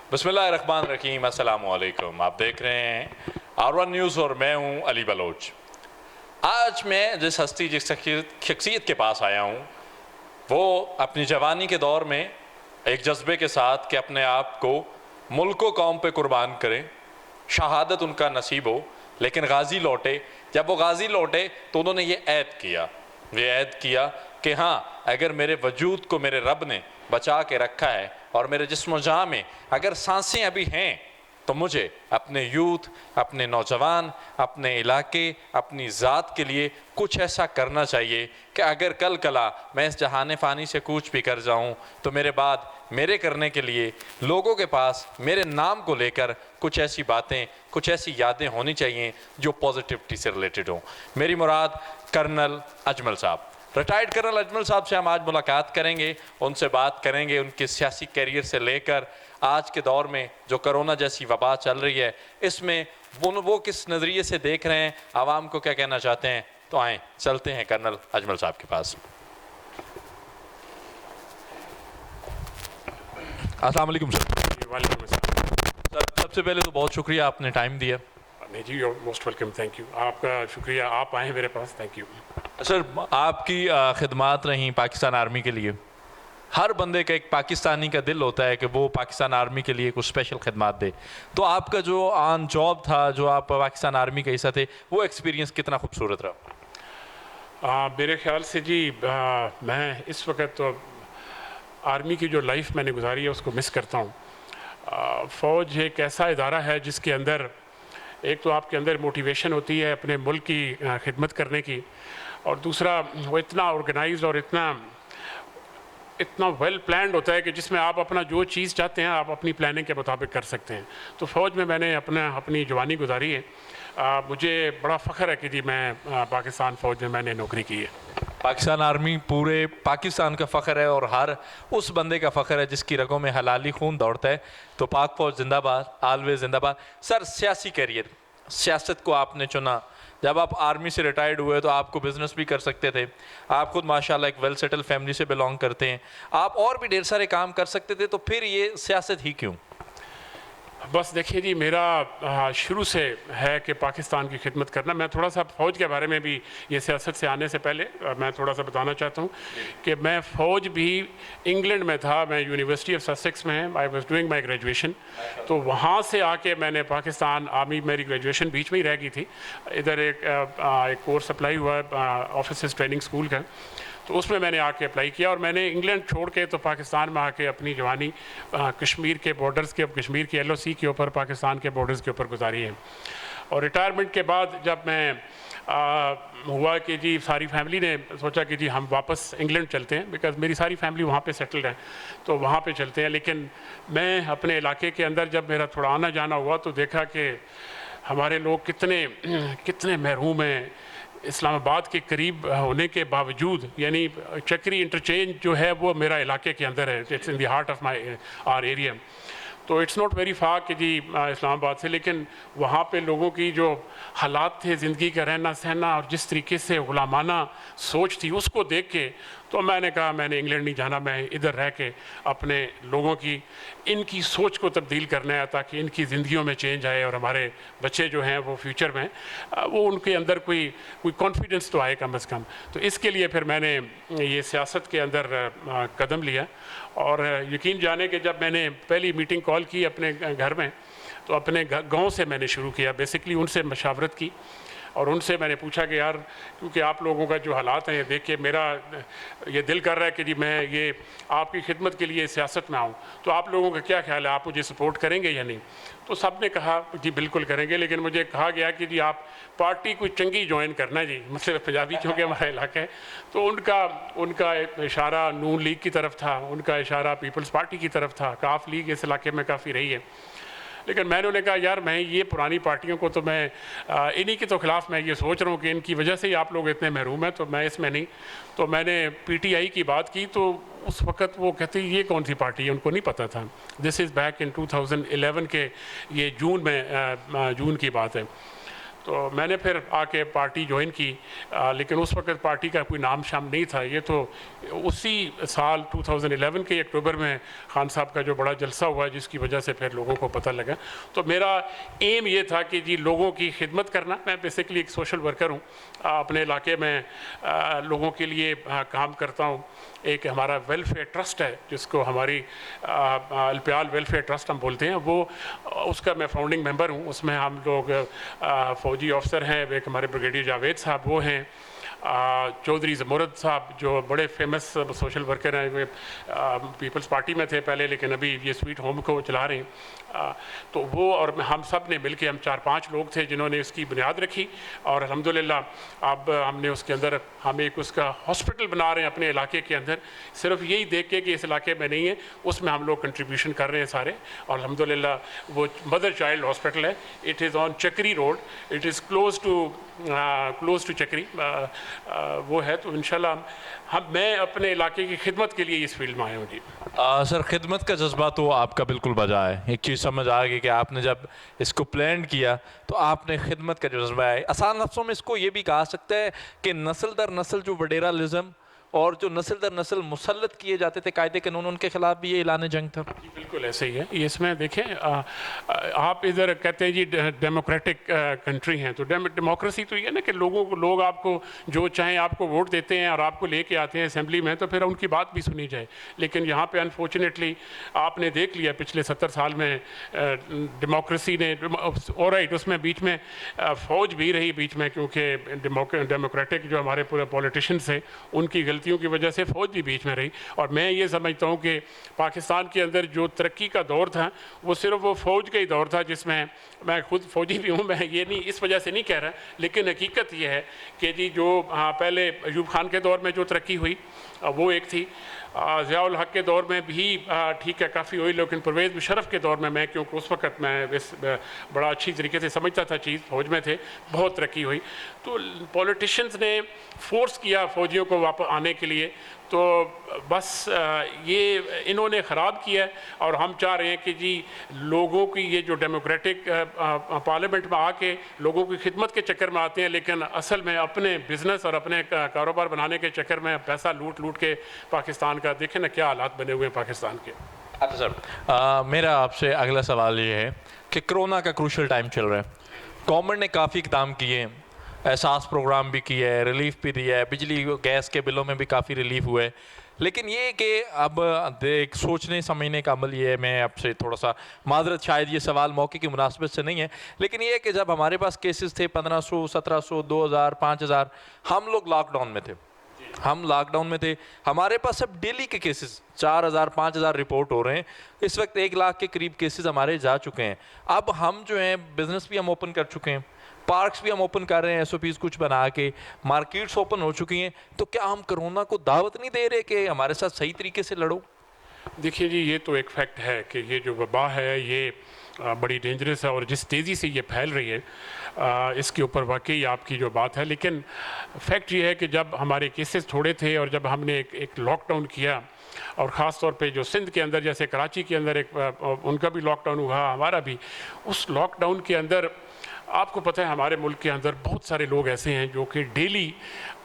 बिस्मिल्लाहिर्रहमानिर्रहीम, अस्सलामु अलैकुम। आप देख रहे हैं R1 न्यूज़ और मैं हूं अली बलोच। आज मैं जिस हस्ती जिस शख्सियत के पास आया हूं वो अपनी जवानी के दौर में एक जज्बे के साथ कि अपने आप को मुल्क व कौम पे कुर्बान करें, शहादत उनका नसीब हो, लेकिन गाजी लौटे। जब वो गाजी लौटे तो उन्होंने ये ऐद किया कि हाँ, अगर मेरे वजूद को मेरे रब ने बचा के रखा है और मेरे जिस्म जाँ में अगर सांसें अभी हैं तो मुझे अपने यूथ, अपने नौजवान, अपने इलाके, अपनी ज़ात के लिए कुछ ऐसा करना चाहिए कि अगर कल कला मैं इस जहान फ़ानी से कूच भी कर जाऊं तो मेरे बाद मेरे करने के लिए लोगों के पास मेरे नाम को लेकर कुछ ऐसी बातें, कुछ ऐसी यादें होनी चाहिए जो पॉजिटिविटी से रिलेटेड हों। मेरी मुराद कर्नल अजमल साहब, रिटायर्ड कर्नल अजमल साहब से हम आज मुलाकात करेंगे, उनसे बात करेंगे उनके सियासी कैरियर से लेकर आज के दौर में जो कोरोना जैसी वबा चल रही है इसमें वो किस नज़रिए से देख रहे हैं, आवाम को क्या कहना चाहते हैं। तो आएँ चलते हैं कर्नल अजमल साहब के पास। अस्सलाम वालेकुम सर। वालेकुम अस्सलाम। सर, सबसे पहले तो बहुत शुक्रिया आपने टाइम दिया। नहीं जी, you most welcome, thank you. आपका शुक्रिया, आप आए मेरे पास, थैंक यू। सर, आपकी खिदमात रहीं पाकिस्तान आर्मी के लिए। हर बंदे का एक पाकिस्तानी का दिल होता है कि वो पाकिस्तान आर्मी के लिए कुछ स्पेशल खिदमात दे। तो आपका जो ऑन जॉब था, जो आप पाकिस्तान आर्मी का हिस्सा थे, वो एक्सपीरियंस कितना खूबसूरत रहा? मेरे ख्याल से जी मैं इस वक्त तो आर्मी की जो लाइफ मैंने गुजारी है उसको मिस करता हूँ। फ़ौज एक ऐसा इदारा है जिसके अंदर एक तो आपके अंदर मोटिवेशन होती है अपने मुल्क की खिदमत करने की, और दूसरा वो इतना ऑर्गेनाइज्ड और इतना वेल प्लान्ड होता है कि जिसमें आप अपना जो चीज़ चाहते हैं आप अपनी प्लानिंग के मुताबिक कर सकते हैं। तो फ़ौज में मैंने अपनी जवानी गुजारी है। मुझे बड़ा फ़ख्र है कि जी मैं पाकिस्तान फ़ौज में मैंने नौकरी की है। पाकिस्तान आर्मी पूरे पाकिस्तान का फ़ख्र है और हर उस बंदे का फ़ख्र है जिसकी रगों में हलाली खून दौड़ता है। तो पाक फ़ौज जिंदाबाद, ऑलवेज जिंदाबाद। सर, सियासी कैरियर, सियासत को आपने चुना, जब आप आर्मी से रिटायर्ड हुए तो आपको बिजनेस भी कर सकते थे। आप खुद माशाल्लाह एक वेल सेटल फैमिली से बिलोंग करते हैं, आप और भी ढेर सारे काम कर सकते थे, तो फिर ये सियासत ही क्यों? बस देखिए जी, मेरा शुरू से है कि पाकिस्तान की खिदमत करना। मैं थोड़ा सा फ़ौज के बारे में भी, ये सियासत से आने से पहले मैं थोड़ा सा बताना चाहता हूँ कि मैं फ़ौज भी इंग्लैंड में था। मैं यूनिवर्सिटी ऑफ ससेक्स में, I was doing my graduation, तो वहाँ से आके मैंने पाकिस्तान आर्मी, मेरी ग्रेजुएशन बीच में ही रह गई थी। इधर एक कोर्स अप्लाई हुआ ऑफिसर्स ट्रेनिंग स्कूल का, तो उसमें मैंने आके अप्लाई किया और मैंने इंग्लैंड छोड़ के तो पाकिस्तान में आके अपनी जवानी कश्मीर के बॉर्डर्स के, कश्मीर की LOC के ऊपर, पाकिस्तान के बॉर्डर्स के ऊपर गुजारी है। और रिटायरमेंट के बाद जब मैं हुआ कि जी सारी फैमिली ने सोचा कि जी हम वापस इंग्लैंड चलते हैं, बिकॉज़ मेरी सारी फैमिली वहाँ पे सेटल्ड है, तो वहाँ पे चलते हैं। लेकिन मैं अपने इलाके के अंदर जब मेरा थोड़ा आना जाना हुआ तो देखा कि हमारे लोग कितने महरूम हैं। इस्लामाबाद के करीब होने के बावजूद, यानी चक्री इंटरचेंज जो है वो मेरा इलाके के अंदर है, it's in the heart of our area. तो इट्स नॉट वेरी फार कि जी इस्लामाबाद से, लेकिन वहाँ पे लोगों की जो हालात थे, ज़िंदगी का रहना सहना और जिस तरीके से गुलामाना सोच थी, उसको देख के तो मैंने कहा मैंने इंग्लैंड नहीं जाना, मैं इधर रह के अपने लोगों की इनकी सोच को तब्दील करना है ताकि इनकी ज़िंदगियों में चेंज आए और हमारे बच्चे जो हैं वो फ्यूचर में वो उनके अंदर कोई कॉन्फिडेंस तो आए कम अज़ कम। तो इसके लिए फिर मैंने ये सियासत के अंदर कदम लिया। और यकीन जाने कि जब मैंने पहली मीटिंग कॉल की अपने घर में, तो अपने गाँव से मैंने शुरू किया। बेसिकली उनसे मशावरत की और उनसे मैंने पूछा कि यार, क्योंकि आप लोगों का जो हालात हैं देख के मेरा ये दिल कर रहा है कि जी मैं ये आपकी खिदमत के लिए सियासत में आऊँ, तो आप लोगों का क्या ख्याल है, आप मुझे सपोर्ट करेंगे या नहीं? तो सब ने कहा जी बिल्कुल करेंगे, लेकिन मुझे कहा गया कि जी आप पार्टी कोई चंगी ज्वाइन करना जी, मतलब पंजाबी क्योंकि हमारा इलाका है। तो उनका इशारा नून लीग की तरफ था, उनका इशारा पीपल्स पार्टी की तरफ था। काफ लीग इस इलाके में काफ़ी रही है, लेकिन मैंने उन्हें कहा यार मैं ये पुरानी पार्टियों को तो मैं इन्हीं के तो ख़िलाफ़ मैं ये सोच रहा हूँ कि इनकी वजह से ही आप लोग इतने महरूम हैं, तो मैं इसमें नहीं। तो मैंने PTI की बात की, तो उस वक़्त वो कहते ये कौन सी पार्टी है, उनको नहीं पता था। दिस इज़ बैक इन 2011 के ये जून की बात है। तो मैंने फिर आके पार्टी ज्वाइन की, लेकिन उस वक्त पार्टी का कोई नाम शाम नहीं था। ये तो उसी साल 2011 के अक्टूबर में खान साहब का जो बड़ा जलसा हुआ जिसकी वजह से फिर लोगों को पता लगा। तो मेरा एम ये था कि जी लोगों की खिदमत करना। मैं बेसिकली एक सोशल वर्कर हूँ, अपने इलाके में लोगों के लिए काम करता हूँ। एक हमारा वेलफेयर ट्रस्ट है जिसको हमारी अल्पियाल वेलफेयर ट्रस्ट हम बोलते हैं, वो उसका मैं फाउंडिंग मेंबर हूँ। उसमें हम लोग फौजी अफसर हैं, एक हमारे ब्रिगेडियर जावेद साहब वो हैं, चौधरी ज़मुरद साहब जो बड़े फेमस सोशल वर्कर हैं, वे पीपल्स पार्टी में थे पहले लेकिन अभी ये स्वीट होम को चला रहे हैं। तो वो और हम सब ने मिलके, हम 4-5 लोग थे जिन्होंने इसकी बुनियाद रखी और अल्हम्दुलिल्लाह अब हमने उसके अंदर हम एक उसका हॉस्पिटल बना रहे हैं अपने इलाके के अंदर, सिर्फ यही देख के कि इस इलाके में नहीं है, उसमें हम लोग कंट्रीब्यूशन कर रहे हैं सारे। और अल्हम्दुलिल्लाह वो मदर चाइल्ड हॉस्पिटल है, it is on Chakri road, it is close to Chakri, वो है। तो इंशाल्लाह मैं अपने इलाके की खिदमत के लिए इस फील्ड में आया हूँ जी। सर, खिदमत का जज्बा तो आपका बिल्कुल बजा है। एक चीज़ समझ आ गई कि आपने जब इसको प्लान किया तो आपने खिदमत का जो जज्बा है, आसान लफ्ज़ों में इसको ये भी कहा सकता है कि नस्ल दर नस्ल जो वडेरालिज़म और जो नस्ल दर नस्ल मुसल्लत किए जाते थे कायदे कानून, उनके खिलाफ भी ये ऐलान जंग था। जी बिल्कुल ऐसे ही है। इसमें देखें, आप इधर कहते हैं जी डेमोक्रेटिक कंट्री हैं, तो डेमोक्रेसी तो ये ना कि लोग आपको जो चाहें आपको वोट देते हैं और आपको लेके आते हैं असेंबली में, तो फिर उनकी बात भी सुनी जाए। लेकिन यहाँ पे अनफॉर्चुनेटली आपने देख लिया पिछले 70 साल में डेमोक्रेसी ने और राइट उसमें बीच में फ़ौज भी रही बीच में, क्योंकि डेमोक्रेटिक जो हमारे पूरे पॉलिटिशियंस हैं उनकी गलतियों की वजह से फ़ौज भी बीच में रही। और मैं ये समझता हूँ कि पाकिस्तान के अंदर जो तरक्की का दौर था वो सिर्फ वो फ़ौज का ही दौर था, जिसमें मैं खुद फ़ौजी भी हूँ, मैं ये नहीं इस वजह से नहीं कह रहा, लेकिन हकीकत ये है कि जी जो पहले अयूब खान के दौर में जो तरक्की हुई वो एक थी, ज़ियाउल हक के दौर में भी ठीक है काफ़ी हुई, लेकिन परवेज़ मुशर्रफ के दौर में मैं, क्योंकि उस वक्त मैं बड़ा अच्छी तरीके से समझता था चीज़, फ़ौज में थे, बहुत तरक्की हुई। तो पॉलिटिशियंस ने फोर्स किया फ़ौजियों को वापस आने के लिए, तो बस ये इन्होंने ख़राब किया। और हम चाह रहे हैं कि जी लोगों की ये जो डेमोक्रेटिक पार्लियामेंट में आके लोगों की खिदमत के चक्कर में आते हैं, लेकिन असल में अपने बिज़नेस और अपने कारोबार बनाने के चक्कर में पैसा लूट के पाकिस्तान का देखें ना क्या हालात बने हुए हैं पाकिस्तान के। अच्छा सर, मेरा आपसे अगला सवाल ये है कि कोरोना का क्रूशल टाइम चल रहा है, गवर्नमेंट ने काफ़ी इक़दाम किए हैं, एहसास प्रोग्राम भी किया है, रिलीफ भी दिया है, बिजली गैस के बिलों में भी काफ़ी रिलीफ हुआ है। लेकिन ये कि अब देख सोचने समझने का अमल ये है, मैं आपसे थोड़ा सा माजरत, शायद ये सवाल मौके की मुनासिबत से नहीं है, लेकिन ये है कि जब हमारे पास केसेस थे 1500, 1700, 2000, 5000, हम लोग लॉकडाउन में थे, हमारे पास अब डेली के केसेस 4000, 5000 रिपोर्ट हो रहे हैं। इस वक्त 1 लाख के करीब केसेस हमारे जा चुके हैं। अब हम जो हैं बिज़नेस भी हम ओपन कर चुके हैं, पार्क्स भी हम ओपन कर रहे हैं, SOPs कुछ बना के, मार्केट्स ओपन हो चुकी हैं। तो क्या हम कोरोना को दावत नहीं दे रहे कि हमारे साथ सही तरीके से लड़ो? देखिए जी, ये तो एक फैक्ट है कि ये जो वबा है ये बड़ी डेंजरस है और जिस तेज़ी से ये फैल रही है इसके ऊपर वाकई आपकी जो बात है। लेकिन फैक्ट ये है कि जब हमारे केसेस थोड़े थे और जब हमने एक लॉकडाउन किया, और ख़ास तौर पे जो सिंध के अंदर जैसे कराची के अंदर उनका भी लॉकडाउन हुआ, हमारा भी, उस लॉकडाउन के अंदर आपको पता है हमारे मुल्क के अंदर बहुत सारे लोग ऐसे हैं जो कि डेली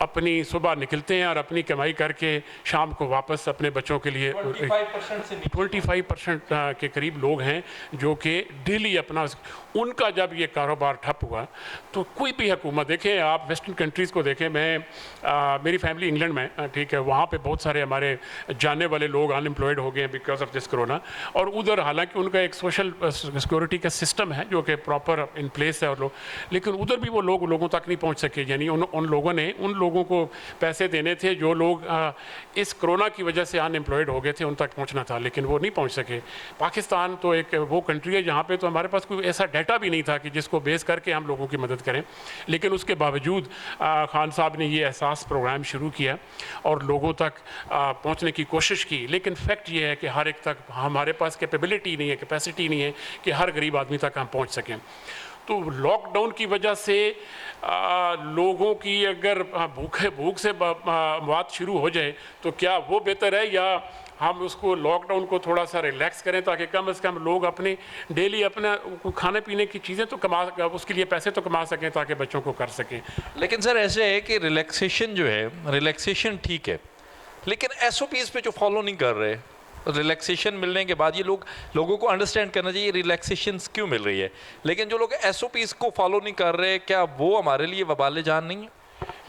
अपनी सुबह निकलते हैं और अपनी कमाई करके शाम को वापस अपने बच्चों के लिए 25% के करीब लोग हैं जो कि डेली अपना, उनका जब ये कारोबार ठप हुआ तो कोई भी हुकूमत, देखें आप वेस्टर्न कंट्रीज़ को देखें, मेरी फैमिली इंग्लैंड में, ठीक है, वहाँ पे बहुत सारे हमारे जाने वाले लोग अनएम्प्लॉयड हो गए हैं बिकॉज ऑफ दिस कोरोना। और उधर हालांकि उनका एक सोशल सिक्योरिटी का सिस्टम है जो कि प्रॉपर इन प्लेस है और लोग, लेकिन उधर भी वो लोगों तक नहीं पहुँच सके। यानी उन लोगों ने उन लोगों को पैसे देने थे जो लोग इस कोरोना की वजह से अनएम्प्लॉयड हो गए थे, उन तक पहुँचना था, लेकिन वो नहीं पहुँच सके। पाकिस्तान तो एक वो कंट्री है जहाँ पे तो हमारे पास कोई ऐसा डाटा भी नहीं था कि जिसको बेस करके हम लोगों की मदद करें, लेकिन उसके बावजूद खान साहब ने ये एहसास प्रोग्राम शुरू किया और लोगों तक पहुँचने की कोशिश की। लेकिन फैक्ट ये है कि हर एक तक हमारे पास कैपेबिलिटी नहीं है, कैपेसिटी नहीं है कि हर गरीब आदमी तक हम पहुँच सकें। तो लॉकडाउन की वजह से लोगों की अगर भूख से बात शुरू हो जाए तो क्या वो बेहतर है, या हम उसको लॉकडाउन को थोड़ा सा रिलैक्स करें ताकि कम से कम लोग अपने डेली अपना खाने पीने की चीज़ें तो कमा, उसके लिए पैसे तो कमा सकें ताकि बच्चों को कर सकें। लेकिन सर ऐसे है कि रिलैक्सेशन जो है, रिलैक्सेशन ठीक है, लेकिन एसओपीज पे जो फॉलो नहीं कर रहे, रिलैक्सेशन मिलने के बाद ये लोगों को अंडरस्टैंड करना चाहिए रिलैक्सेशन क्यों मिल रही है, लेकिन जो लोग एसओपीज को फॉलो नहीं कर रहे, क्या वो हमारे लिए वबाल जान नहीं है?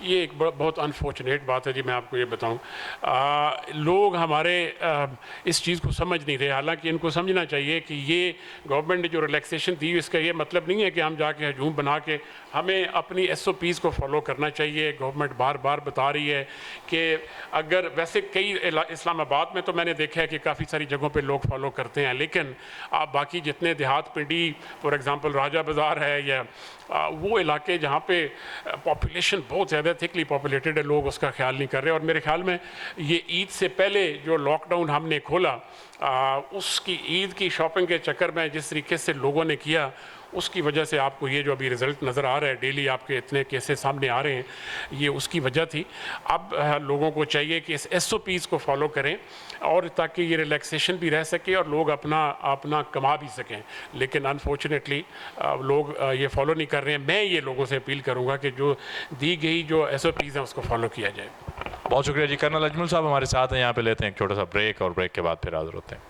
ये एक बहुत अनफॉर्चुनेट बात है जी। मैं आपको ये बताऊं, लोग हमारे इस चीज़ को समझ नहीं रहे। हालांकि इनको समझना चाहिए कि ये गवर्नमेंट ने जो रिलैक्सेशन दी इसका ये मतलब नहीं है कि हम जाके हजूम बना के, हमें अपनी एसओपीज़ को फॉलो करना चाहिए। गवर्नमेंट बार बार बता रही है कि अगर वैसे कई इस्लामाबाद में तो मैंने देखा है कि काफ़ी सारी जगहों पे लोग फॉलो करते हैं, लेकिन आप बाकी जितने देहात पिंडी फॉर एग्ज़ाम्पल राजा बाज़ार है या वो इलाके जहाँ पे पॉपुलेशन बहुत ज़्यादा थिकली पॉपुलेटेड है, लोग उसका ख्याल नहीं कर रहे। और मेरे ख्याल में ये ईद से पहले जो लॉकडाउन हमने खोला, उसकी ईद की शॉपिंग के चक्कर में जिस तरीके से लोगों ने किया, उसकी वजह से आपको ये जो अभी रिज़ल्ट नज़र आ रहा है, डेली आपके इतने केसेस सामने आ रहे हैं, ये उसकी वजह थी। अब लोगों को चाहिए कि इस एसओपीज़ को फॉलो करें और ताकि ये रिलैक्सेशन भी रह सके और लोग अपना कमा भी सकें। लेकिन अनफॉर्चुनेटली लोग ये फॉलो नहीं कर रहे हैं। मैं ये लोगों से अपील करूँगा कि जो दी गई जो एसओपीज़ हैं उसको फॉलो किया जाए। बहुत शुक्रिया जी। कर्नल अजमल साहब हमारे साथ हैं, यहाँ पे लेते हैं एक छोटा सा ब्रेक और ब्रेक के बाद फिर हाजिर होते हैं।